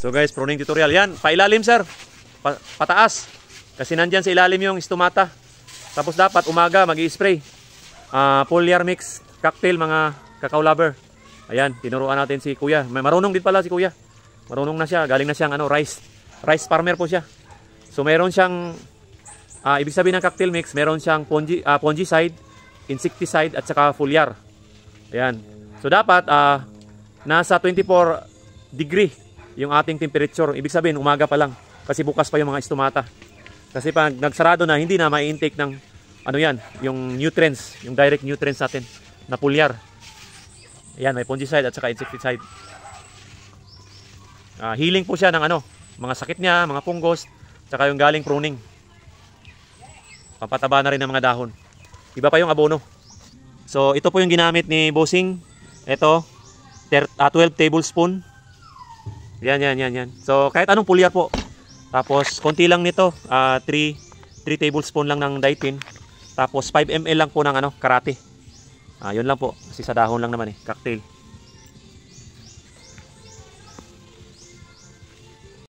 So guys, pruning tutorial. Yan, pailalim sir. Pataas. Kasi nandyan sa ilalim yung stomata. Tapos dapat umaga mag-i-spray. Foliar mix cocktail mga cacao lover. Ayan, tinuruan natin si kuya. Marunong din pala si kuya. Marunong na siya. Galing na siyang rice farmer po siya. So meron siyang ibig sabihin ng cocktail mix, meron siyang fungicide, insecticide at saka foliar. Ayan. So dapat nasa 24 degree yung ating temperature. Ibig sabihin umaga pa lang kasi bukas pa yung mga stomata. Kasi pag nagsarado na, hindi na mai-intake ng ano yan, yung nutrients, yung direct nutrients natin na foliar. Ayan, may fungicide at saka insecticide. Healing po siya ng mga sakit niya, mga fungus, saka yung galing pruning. Pampataba na rin ng mga dahon. Iba pa yung abono. So ito po yung ginamit ni Bossing. Ito 12 tablespoon. Yan. So kahit anong foliar po. Tapos konti lang nito, 3 tablespoon lang ng Daitin. Tapos 5 ml lang po ng karate. Yun lang po kasi sa dahon lang naman cocktail.